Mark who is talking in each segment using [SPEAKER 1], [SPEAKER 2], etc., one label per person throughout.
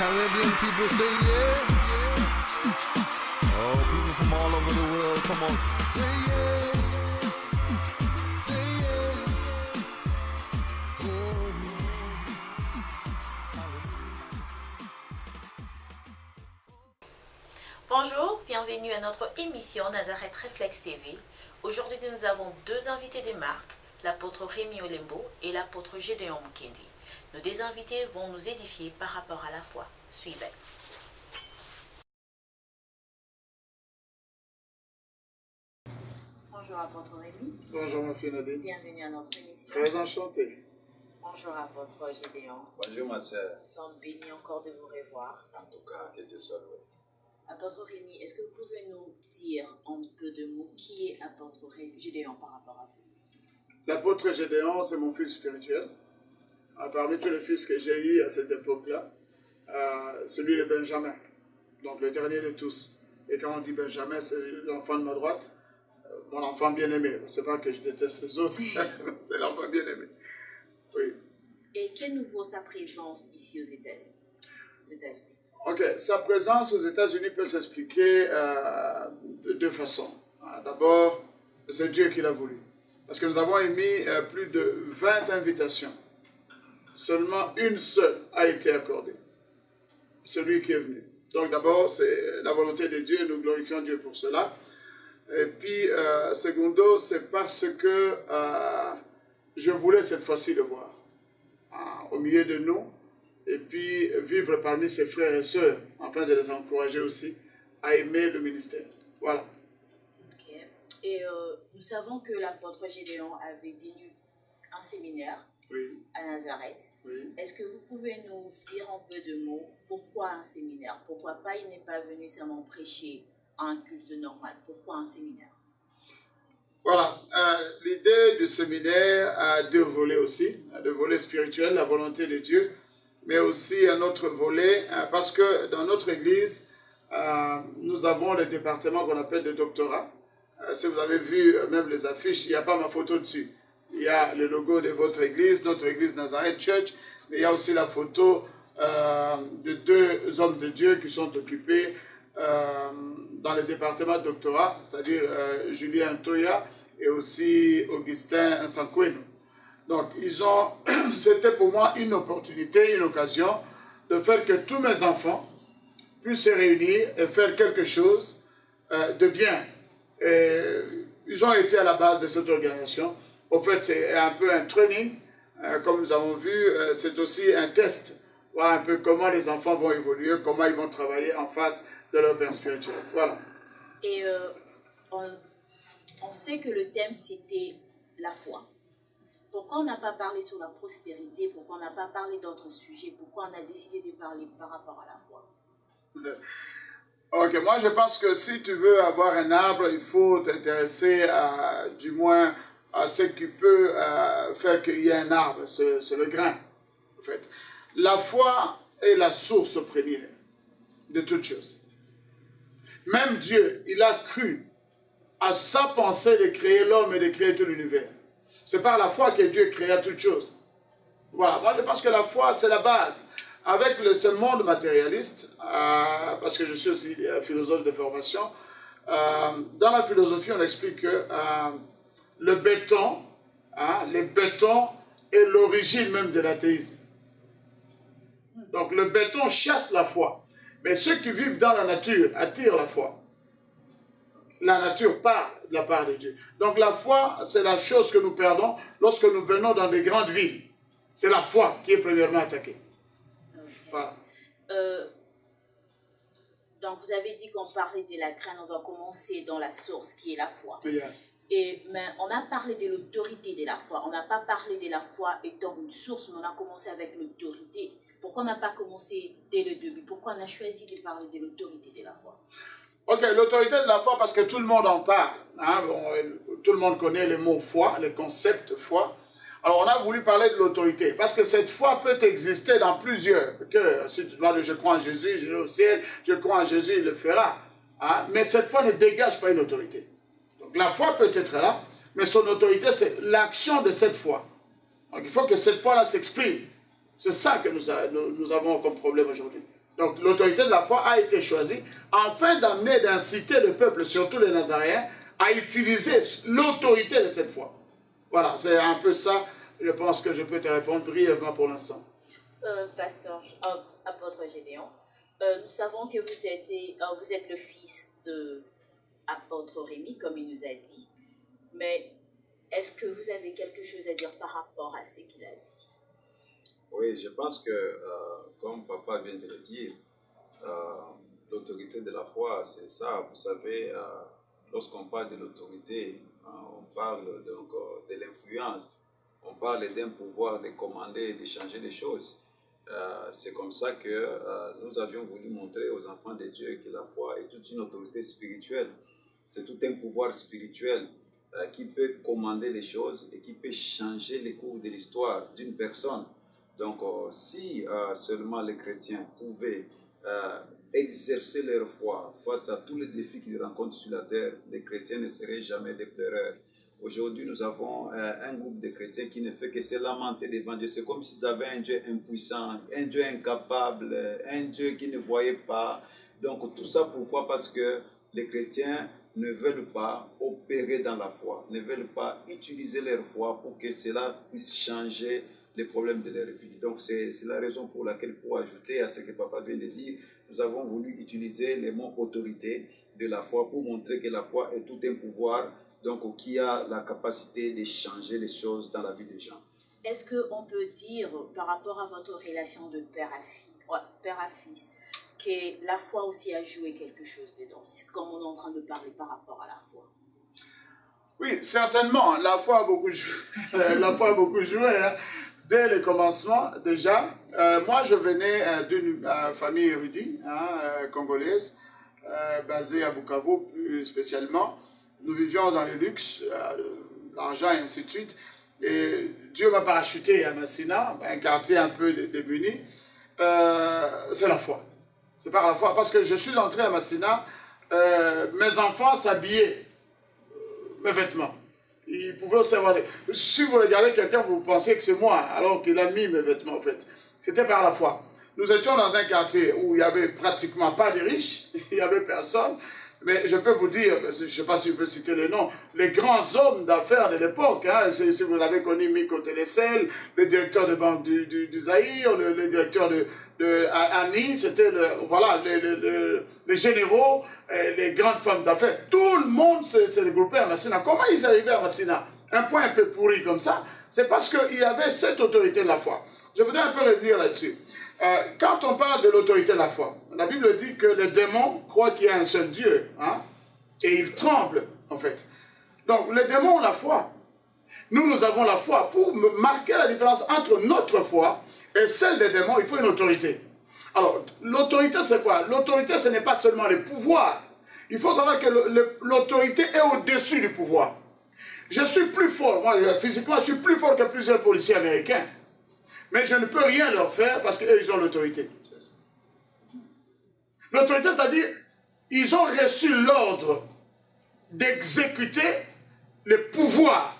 [SPEAKER 1] Caribbean people say yeah. Oh, people from all over the world, come on, say yeah. Say yeah.
[SPEAKER 2] Bonjour, bienvenue à notre émission Nazareth Reflex TV. Aujourd'hui, nous avons deux invités de marque, l'apôtre Rémi Olembo et l'apôtre Gédéon Mukendi. Nos deux invités vont nous édifier par rapport à la foi. Suivez. Bonjour apôtre Rémi.
[SPEAKER 3] Bonjour ma fille Nadine.
[SPEAKER 2] Bienvenue à notre émission.
[SPEAKER 3] Très enchanté.
[SPEAKER 2] Bonjour apôtre Gédéon.
[SPEAKER 4] Bonjour ma soeur.
[SPEAKER 2] Nous sommes bénis encore de vous revoir.
[SPEAKER 4] En tout cas, que Dieu soit loué.
[SPEAKER 2] Apôtre Rémi, est-ce que vous pouvez nous dire en peu de mots qui est apôtre Gédéon par rapport à vous?
[SPEAKER 3] L'apôtre Gédéon, c'est mon fils spirituel. Parmi tous les fils que j'ai eus à cette époque-là, celui de Benjamin, donc le dernier de tous. Et quand on dit Benjamin, c'est l'enfant de ma droite, mon enfant bien-aimé. C'est pas que je déteste les autres, c'est l'enfant bien-aimé. Oui.
[SPEAKER 2] Et quel nouveau sa présence ici aux États-Unis?
[SPEAKER 3] Ok, sa présence aux États-Unis peut s'expliquer de deux façons. D'abord, c'est Dieu qui l'a voulu. Parce que nous avons émis plus de 20 invitations. Seulement une seule a été accordée. Celui qui est venu. Donc d'abord, c'est la volonté de Dieu, nous glorifions Dieu pour cela. Et puis, secondo, c'est parce que je voulais cette fois-ci le voir. Au milieu de nous. Et puis vivre parmi ses frères et sœurs, afin de les encourager aussi à aimer le ministère. Voilà.
[SPEAKER 2] Ok. Et nous savons que l'apôtre Gédéon avait tenu un séminaire à Nazareth.
[SPEAKER 3] Oui.
[SPEAKER 2] Est-ce que vous pouvez nous dire en peu de mots pourquoi un séminaire? Pourquoi pas il n'est pas venu seulement prêcher à un culte normal? Pourquoi un séminaire?
[SPEAKER 3] Voilà. L'idée du séminaire a deux volets aussi. Le volet spirituel, la volonté de Dieu, mais aussi un autre volet, parce que dans notre église, nous avons le département qu'on appelle de doctorat. Si vous avez vu même les affiches, il n'y a pas ma photo dessus. Il y a le logo de votre église, notre église Nazareth Church, mais il y a aussi la photo de deux hommes de Dieu qui sont occupés dans le département de doctorat, c'est-à-dire Julien Toya et aussi Augustin Nsankweno. Donc, c'était pour moi une opportunité, une occasion de faire que tous mes enfants puissent se réunir et faire quelque chose de bien. Et ils ont été à la base de cette organisation. Au fait, c'est un peu un training, comme nous avons vu, c'est aussi un test, voir un peu comment les enfants vont évoluer, comment ils vont travailler en face de leur père spirituel. Voilà.
[SPEAKER 2] Et on sait que le thème, c'était la foi. Pourquoi on n'a pas parlé sur la prospérité? Pourquoi on n'a pas parlé d'autres sujets? Pourquoi on a décidé de parler par rapport à la foi?
[SPEAKER 3] Ok, moi je pense que si tu veux avoir un arbre, il faut t'intéresser du moins à ce qui peut faire qu'il y ait un arbre, c'est le grain. En fait, la foi est la source première de toutes choses. Même Dieu, il a cru à sa pensée de créer l'homme et de créer tout l'univers. C'est par la foi que Dieu créa toutes choses. Voilà, moi je pense que la foi c'est la base. Avec ce monde matérialiste, parce que je suis aussi philosophe de formation, dans la philosophie on explique que le béton est l'origine même de l'athéisme. Donc le béton chasse la foi. Mais ceux qui vivent dans la nature attirent la foi. La nature part de la part de Dieu. Donc la foi, c'est la chose que nous perdons lorsque nous venons dans des grandes villes. C'est la foi qui est premièrement attaquée.
[SPEAKER 2] Okay.
[SPEAKER 3] Voilà.
[SPEAKER 2] Donc vous avez dit qu'on parlait de la graine, on doit commencer dans la source qui est la foi.
[SPEAKER 3] Yeah.
[SPEAKER 2] Mais on a parlé de l'autorité de la foi. On n'a pas parlé de la foi étant une source, mais on a commencé avec l'autorité. Pourquoi on n'a pas commencé dès le début? Pourquoi on a choisi de parler de l'autorité de la foi?
[SPEAKER 3] Ok, l'autorité de la foi, parce que tout le monde en parle. Hein? Bon, tout le monde connaît le mot foi, le concept foi. Alors, on a voulu parler de l'autorité, parce que cette foi peut exister dans plusieurs cœurs. Si tu demandes, je crois en Jésus, je vais au ciel, je crois en Jésus, il le fera. Hein? Mais cette foi ne dégage pas une autorité. Donc, la foi peut être là, mais son autorité, c'est l'action de cette foi. Donc, il faut que cette foi-là s'exprime. C'est ça que nous avons comme problème aujourd'hui. Donc l'autorité de la foi a été choisie afin d'amener, d'inciter le peuple, surtout les Nazaréens, à utiliser l'autorité de cette foi. Voilà, c'est un peu ça, je pense que je peux te répondre brièvement pour l'instant.
[SPEAKER 2] Pasteur, apôtre Gédéon, nous savons que vous êtes le fils de apôtre Rémi, comme il nous a dit, mais est-ce que vous avez quelque chose à dire par rapport à ce qu'il a dit?
[SPEAKER 4] Oui, je pense que, comme papa vient de le dire, l'autorité de la foi, c'est ça. Vous savez, lorsqu'on parle de l'autorité, on parle donc de l'influence, on parle d'un pouvoir de commander, de changer les choses. C'est comme ça que nous avions voulu montrer aux enfants de Dieu que la foi est toute une autorité spirituelle. C'est tout un pouvoir spirituel qui peut commander les choses et qui peut changer les cours de l'histoire d'une personne. Donc, si seulement les chrétiens pouvaient exercer leur foi face à tous les défis qu'ils rencontrent sur la terre, les chrétiens ne seraient jamais des pleureurs. Aujourd'hui, nous avons un groupe de chrétiens qui ne fait que se lamenter devant Dieu. C'est comme s'ils avaient un Dieu impuissant, un Dieu incapable, un Dieu qui ne voyait pas. Donc, tout ça pourquoi? Parce que les chrétiens ne veulent pas opérer dans la foi, ne veulent pas utiliser leur foi pour que cela puisse changer les problèmes de leur vie. Donc, c'est la raison pour laquelle, pour ajouter à ce que papa vient de dire, nous avons voulu utiliser les mots autorité de la foi pour montrer que la foi est tout un pouvoir donc, qui a la capacité de changer les choses dans la vie des gens.
[SPEAKER 2] Est-ce qu'on peut dire, par rapport à votre relation de père à fils, que la foi aussi a joué quelque chose dedans, comme on est en train de parler par rapport à la foi?
[SPEAKER 3] Oui, certainement, la foi a beaucoup joué, la foi a beaucoup joué hein. Dès le commencement déjà. Moi, je venais d'une famille érudite congolaise, basée à Bukavu plus spécialement. Nous vivions dans le luxe, l'argent et ainsi de suite. Et Dieu m'a parachuté à Massina, un quartier un peu démuni. C'est la foi. C'est par la foi. Parce que je suis entré à Massina, mes enfants s'habillaient, mes vêtements. Ils pouvaient observer. Si vous regardez quelqu'un, vous pensez que c'est moi, alors qu'il a mis mes vêtements, en fait. C'était par la foi. Nous étions dans un quartier où il n'y avait pratiquement pas de riches, il n'y avait personne. Mais je peux vous dire, je ne sais pas si je peux citer les noms, les grands hommes d'affaires de l'époque, hein, si vous avez connu Miko Télécel, le directeur de banque du Zaïre, le directeur de Annie, c'était voilà, les généraux, les grandes femmes d'affaires, tout le monde s'est regroupé à Massina. Comment ils arrivaient à Massina? Un point un peu pourri comme ça, c'est parce qu'il y avait cette autorité de la foi. Je voudrais un peu revenir là-dessus. Quand on parle de l'autorité de la foi, la Bible dit que les démons croient qu'il y a un seul Dieu, hein, et ils tremblent, en fait. Donc, les démons ont la foi. Nous avons la foi. Pour marquer la différence entre notre foi et celle des démons, il faut une autorité. Alors, l'autorité, c'est quoi? L'autorité, ce n'est pas seulement le pouvoir. Il faut savoir que l'autorité est au-dessus du pouvoir. Je suis plus fort, moi, physiquement, je suis plus fort que plusieurs policiers américains. Mais je ne peux rien leur faire parce qu'eux, ils ont l'autorité. L'autorité, c'est-à-dire, ils ont reçu l'ordre d'exécuter le pouvoir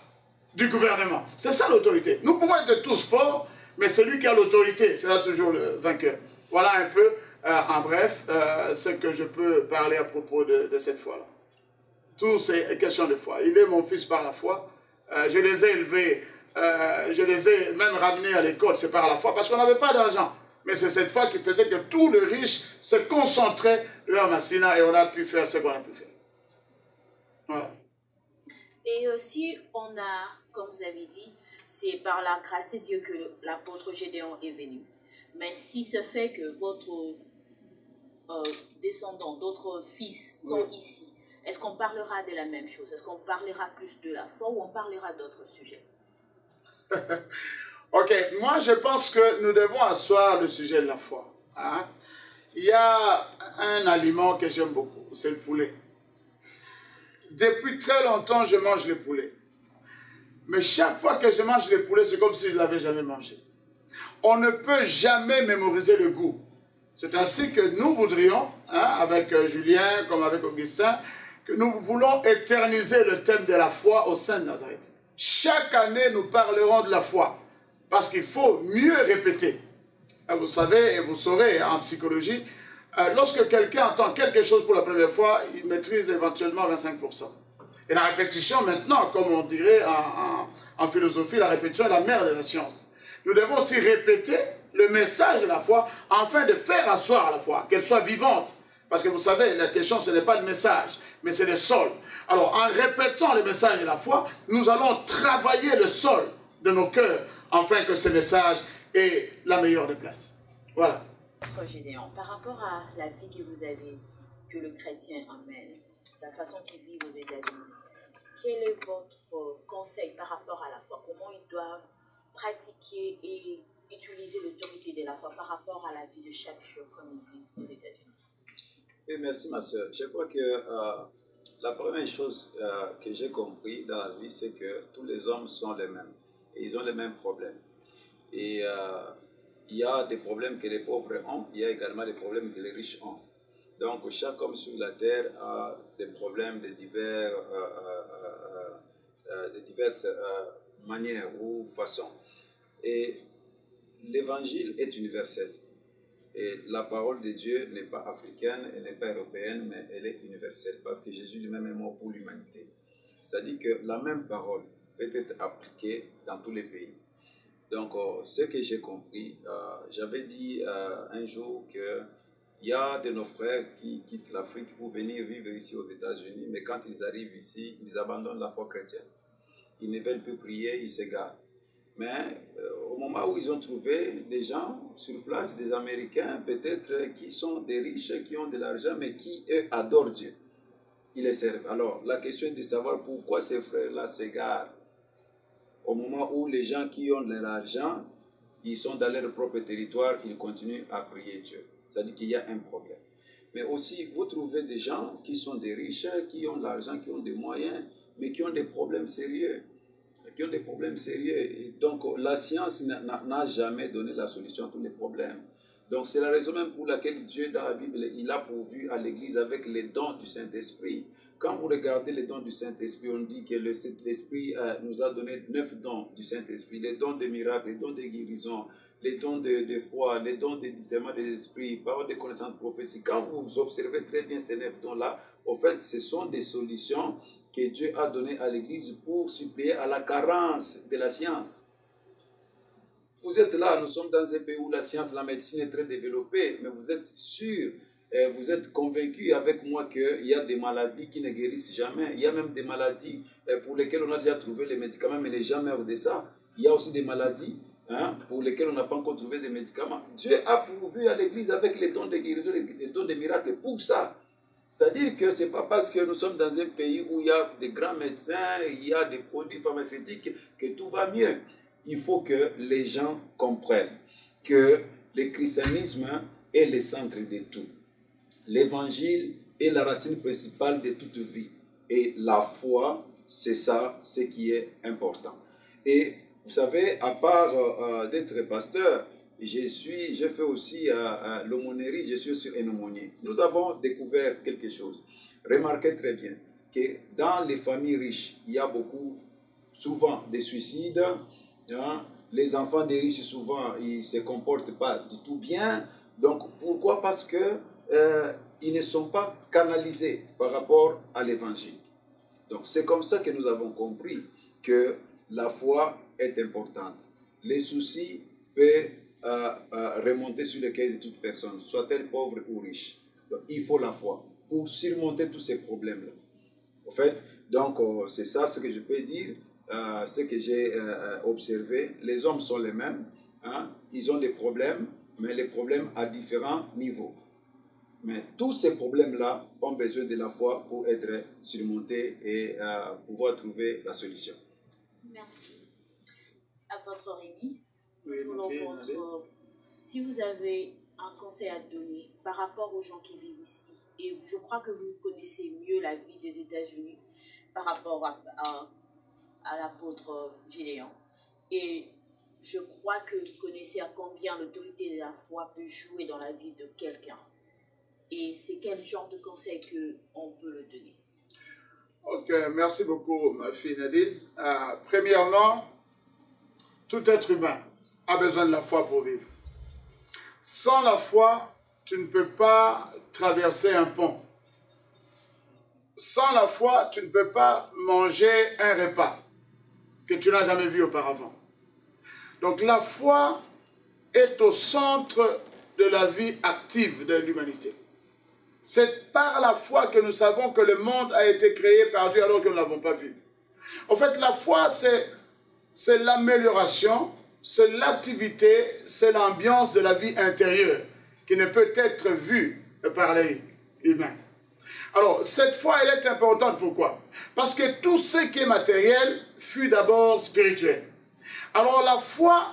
[SPEAKER 3] du gouvernement. C'est ça l'autorité. Nous pouvons être tous forts, mais celui qui a l'autorité sera toujours le vainqueur. Voilà un peu, en bref, ce que je peux parler à propos de cette foi-là. Tout, c'est question de foi. Il est mon fils par la foi. Je les ai élevés. Je les ai même ramenés à l'école, c'est par la foi, parce qu'on n'avait pas d'argent. Mais c'est cette foi qui faisait que tout le riche se concentrait vers Massina et on a pu faire ce qu'on a pu faire. Voilà.
[SPEAKER 2] Et aussi, on a, comme vous avez dit, c'est par la grâce de Dieu que l'apôtre Gédéon est venu. Mais si ce fait que votre descendant, d'autres fils sont ici, est-ce qu'on parlera de la même chose? Est-ce qu'on parlera plus de la foi ou on parlera d'autres sujets?
[SPEAKER 3] Ok, moi je pense que nous devons asseoir le sujet de la foi. Hein? Il y a un aliment que j'aime beaucoup, c'est le poulet. Depuis très longtemps, je mange le poulet. Mais chaque fois que je mange le poulet, c'est comme si je ne l'avais jamais mangé. On ne peut jamais mémoriser le goût. C'est ainsi que nous voudrions, hein, avec Julien, comme avec Augustin, que nous voulons éterniser le thème de la foi au sein de Nazareth. Chaque année, nous parlerons de la foi, parce qu'il faut mieux répéter. Vous savez et vous saurez en psychologie, lorsque quelqu'un entend quelque chose pour la première fois, il maîtrise éventuellement 25%. Et la répétition maintenant, comme on dirait en philosophie, la répétition est la mère de la science. Nous devons aussi répéter le message de la foi afin de faire asseoir la foi, qu'elle soit vivante. Parce que vous savez, la question ce n'est pas le message, mais c'est le sol. Alors en répétant le message de la foi, nous allons travailler le sol de nos cœurs afin que ce message ait la meilleure des places. Voilà.
[SPEAKER 2] Gédéon, par rapport à la vie que vous avez, que le chrétien emmène, la façon qu'il vit aux États-Unis, quel est votre conseil par rapport à la foi? Comment ils doivent pratiquer et utiliser l'autorité de la foi par rapport à la vie de chaque jour comme ils vivent aux États-Unis?
[SPEAKER 4] Oui, merci ma soeur. Je crois que la première chose que j'ai compris dans la vie, c'est que tous les hommes sont les mêmes et ils ont les mêmes problèmes. Et il y a des problèmes que les pauvres ont, il y a également des problèmes que les riches ont. Donc chaque homme sur la terre a des problèmes de diverses manières ou façons. Et l'évangile est universel. Et la parole de Dieu n'est pas africaine, elle n'est pas européenne, mais elle est universelle parce que Jésus lui-même est mort pour l'humanité. C'est-à-dire que la même parole peut être appliquée dans tous les pays. Donc, ce que j'ai compris, j'avais dit un jour qu'il y a de nos frères qui quittent l'Afrique pour venir vivre ici aux États-Unis, mais quand ils arrivent ici, ils abandonnent la foi chrétienne. Ils ne veulent plus prier, ils s'égarent. Mais au moment où ils ont trouvé des gens sur place, des Américains peut-être qui sont des riches, qui ont de l'argent, mais qui, eux, adorent Dieu. Ils les servent. Alors, la question est de savoir pourquoi ces frères-là s'égarent. Au moment où les gens qui ont de l'argent, ils sont dans leur propre territoire, ils continuent à prier Dieu. C'est-à-dire qu'il y a un problème. Mais aussi, vous trouvez des gens qui sont des riches, qui ont de l'argent, qui ont des moyens, mais qui ont des problèmes sérieux. Qui ont des problèmes sérieux. Et donc, la science n'a jamais donné la solution à tous les problèmes. Donc, c'est la raison même pour laquelle Dieu, dans la Bible, il a pourvu à l'Église avec les dons du Saint-Esprit. Quand vous regardez les dons du Saint-Esprit, on dit que le Saint-Esprit nous a donné 9 dons du Saint-Esprit. Les dons de miracles, les dons de guérison, les dons de foi, les dons de discernement de l'esprit, parole de connaissance, prophétie. Quand vous observez très bien ces 9 dons-là, en fait, ce sont des solutions que Dieu a données à l'Église pour suppléer à la carence de la science. Vous êtes là, nous sommes dans un pays où la science, la médecine est très développée, mais vous êtes sûr, vous êtes convaincu avec moi qu'il y a des maladies qui ne guérissent jamais. Il y a même des maladies pour lesquelles on a déjà trouvé les médicaments, mais les gens meurent de ça. Il y a aussi des maladies pour lesquelles on n'a pas encore trouvé des médicaments. Dieu a pourvu à l'Église avec les dons de guérison, les dons de miracles pour ça. C'est-à-dire que ce n'est pas parce que nous sommes dans un pays où il y a des grands médecins, il y a des produits pharmaceutiques que tout va mieux. Il faut que les gens comprennent que le christianisme est le centre de tout. L'évangile est la racine principale de toute vie. Et la foi, c'est ça, ce qui est important. Et vous savez, à part d'être pasteur, j'ai fait aussi l'aumônerie, je suis aussi un aumônier. Nous avons découvert quelque chose. Remarquez très bien que dans les familles riches, il y a souvent des suicides. Les enfants des riches, souvent, ils ne se comportent pas du tout bien. Donc, pourquoi? Parce qu'ils ne sont pas canalisés par rapport à l'évangile. Donc, c'est comme ça que nous avons compris que la foi est importante. Les soucis peuvent remonter sur le cœur de toute personne, soit-elle pauvre ou riche. Donc, il faut la foi pour surmonter tous ces problèmes-là. En fait, donc, c'est ça ce que je peux dire. Ce que j'ai observé, les hommes sont les mêmes, ils ont des problèmes, mais les problèmes à différents niveaux. Mais tous ces problèmes-là ont besoin de la foi pour être surmontés et pouvoir trouver la solution.
[SPEAKER 2] Merci. À votre Rémi,
[SPEAKER 3] Oui,
[SPEAKER 2] si vous avez un conseil à donner par rapport aux gens qui vivent ici, et je crois que vous connaissez mieux la vie des États-Unis par rapport à l'apôtre Gédéon. Et je crois que vous connaissez à combien l'autorité de la foi peut jouer dans la vie de quelqu'un. Et c'est quel genre de conseil qu'on peut le donner?
[SPEAKER 3] Ok, merci beaucoup, ma fille Nadine. Premièrement, tout être humain a besoin de la foi pour vivre. Sans la foi, tu ne peux pas traverser un pont. Sans la foi, tu ne peux pas manger un repas que tu n'as jamais vu auparavant. Donc la foi est au centre de la vie active de l'humanité. C'est par la foi que nous savons que le monde a été créé par Dieu alors que nous ne l'avons pas vu. En fait, la foi, c'est l'amélioration, c'est l'activité, c'est l'ambiance de la vie intérieure qui ne peut être vue par l'œil humain. Alors, cette foi, elle est importante. Pourquoi? Parce que tout ce qui est matériel fut d'abord spirituel. Alors, la foi,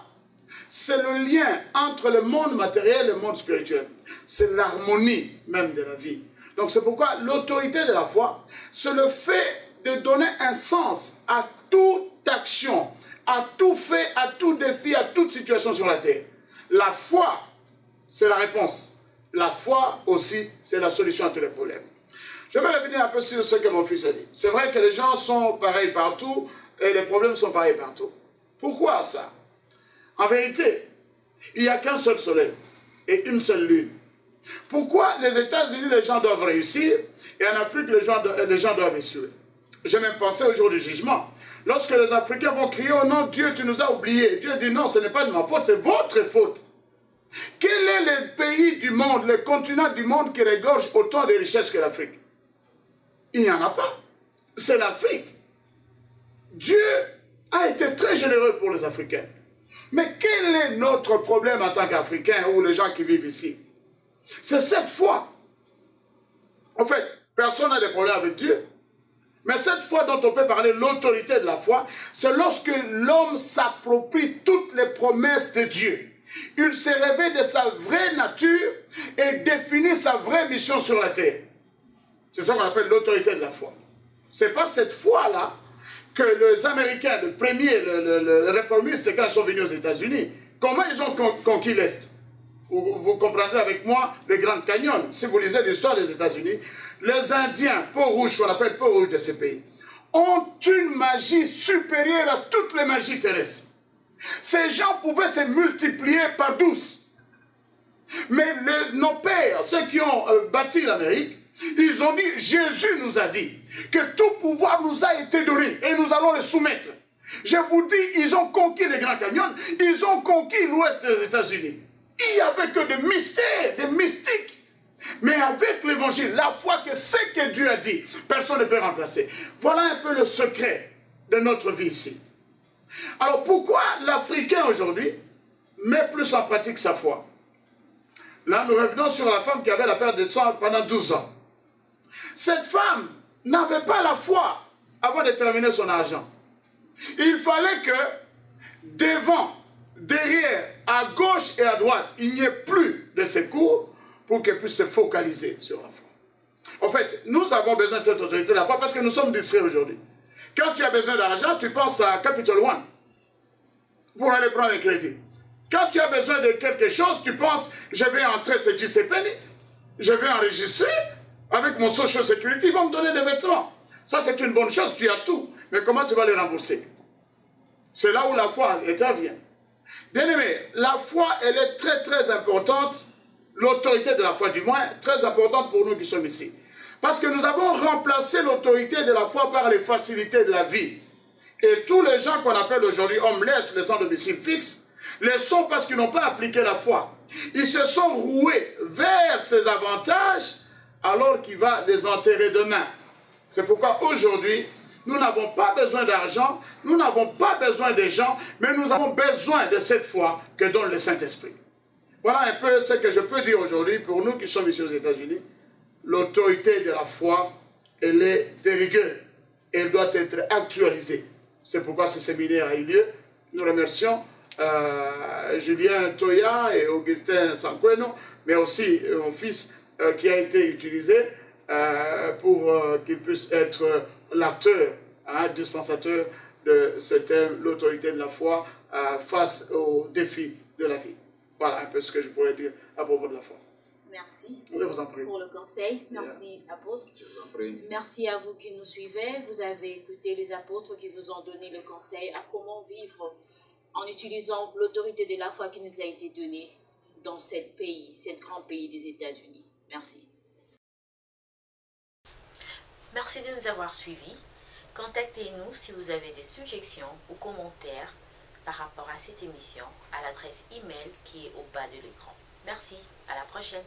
[SPEAKER 3] c'est le lien entre le monde matériel et le monde spirituel. C'est l'harmonie même de la vie. Donc, c'est pourquoi l'autorité de la foi, c'est le fait de donner un sens à toute action, à tout fait, à tout défi, à toute situation sur la terre. La foi, c'est la réponse. La foi aussi, c'est la solution à tous les problèmes. Je vais revenir un peu sur ce que mon fils a dit. C'est vrai que les gens sont pareils partout et les problèmes sont pareils partout. Pourquoi ça? En vérité, il n'y a qu'un seul soleil et une seule lune. Pourquoi les États-Unis, les gens doivent réussir et en Afrique, les gens doivent échouer? J'ai même pensé au jour du jugement. Lorsque les Africains vont crier « Oh non, Dieu, tu nous as oubliés », Dieu dit « Non, ce n'est pas de ma faute, c'est votre faute ». Quel est le pays du monde, le continent du monde qui regorge autant de richesses que l'Afrique? Il n'y en a pas. C'est l'Afrique. Dieu a été très généreux pour les Africains. Mais quel est notre problème en tant qu'Africains ou les gens qui vivent ici? C'est cette foi. En fait, personne n'a de problème avec Dieu. Mais cette foi dont on peut parler, l'autorité de la foi, c'est lorsque l'homme s'approprie toutes les promesses de Dieu. Il se révèle de sa vraie nature et définit sa vraie mission sur la terre. C'est ça qu'on appelle l'autorité de la foi. C'est par cette foi-là que les Américains, le premier, le réformiste, quand ils sont venus aux États-Unis, comment ils ont conquis l'Est? Vous comprendrez avec moi le Grand Canyon. Si vous lisez l'histoire des États-Unis, les Indiens, peau rouge, qu'on appelle peau rouge de ces pays, ont une magie supérieure à toutes les magies terrestres. Ces gens pouvaient se multiplier par 12. Mais nos pères, ceux qui ont bâti l'Amérique, ils ont dit, Jésus nous a dit que tout pouvoir nous a été donné et nous allons le soumettre. Je vous dis, ils ont conquis les Grands Canyons, ils ont conquis l'ouest des États-Unis. Il n'y avait que des mystères, des mystiques. Mais avec l'évangile, la foi que ce que Dieu a dit, personne ne peut remplacer. Voilà un peu le secret de notre vie ici. Alors pourquoi l'Africain aujourd'hui met plus en pratique sa foi? Là, nous revenons sur la femme qui avait la perte de sang pendant 12 ans. Cette femme n'avait pas la foi avant de terminer son argent. Il fallait que devant, derrière, à gauche et à droite, il n'y ait plus de secours pour qu'elle puisse se focaliser sur la foi. En fait, nous avons besoin de cette autorité de la foi parce que nous sommes distraits aujourd'hui. Quand tu as besoin d'argent, tu penses à Capital One pour aller prendre un crédit. Quand tu as besoin de quelque chose, tu penses, je vais entrer chez JCPenney, je vais enregistrer, avec mon social security, ils vont me donner des vêtements. Ça, c'est une bonne chose, tu as tout. Mais comment tu vas les rembourser? C'est là où la foi intervient. Bien aimé, la foi, elle est très très importante, l'autorité de la foi du moins, très importante pour nous qui sommes ici. Parce que nous avons remplacé l'autorité de la foi par les facilités de la vie. Et tous les gens qu'on appelle aujourd'hui homeless, les sans domicile fixe, le sont parce qu'ils n'ont pas appliqué la foi. Ils se sont roués vers ces avantages alors qu'il va les enterrer demain. C'est pourquoi aujourd'hui, nous n'avons pas besoin d'argent, nous n'avons pas besoin des gens, mais nous avons besoin de cette foi que donne le Saint-Esprit. Voilà un peu ce que je peux dire aujourd'hui pour nous qui sommes ici aux États-Unis. L'autorité de la foi, elle est de rigueur. Elle doit être actualisée. C'est pourquoi ce séminaire a eu lieu. Nous remercions Julien Toya et Augustin Sanqueno, mais aussi mon fils qui a été utilisé pour qu'il puisse être l'acteur, dispensateur de ce thème, l'autorité de la foi face aux défis de la vie. Voilà un peu ce que je pourrais dire à propos de la foi.
[SPEAKER 2] Merci
[SPEAKER 3] Je vous en prie.
[SPEAKER 2] pour le conseil. Merci, apôtre.
[SPEAKER 4] Je vous en prie.
[SPEAKER 2] Merci à vous qui nous suivez. Vous avez écouté les apôtres qui vous ont donné le conseil à comment vivre en utilisant l'autorité de la foi qui nous a été donnée. dans ce grand pays des États-Unis. Merci. Merci de nous avoir suivis. Contactez-nous si vous avez des suggestions ou commentaires par rapport à cette émission à l'adresse email qui est au bas de l'écran. Merci, à la prochaine.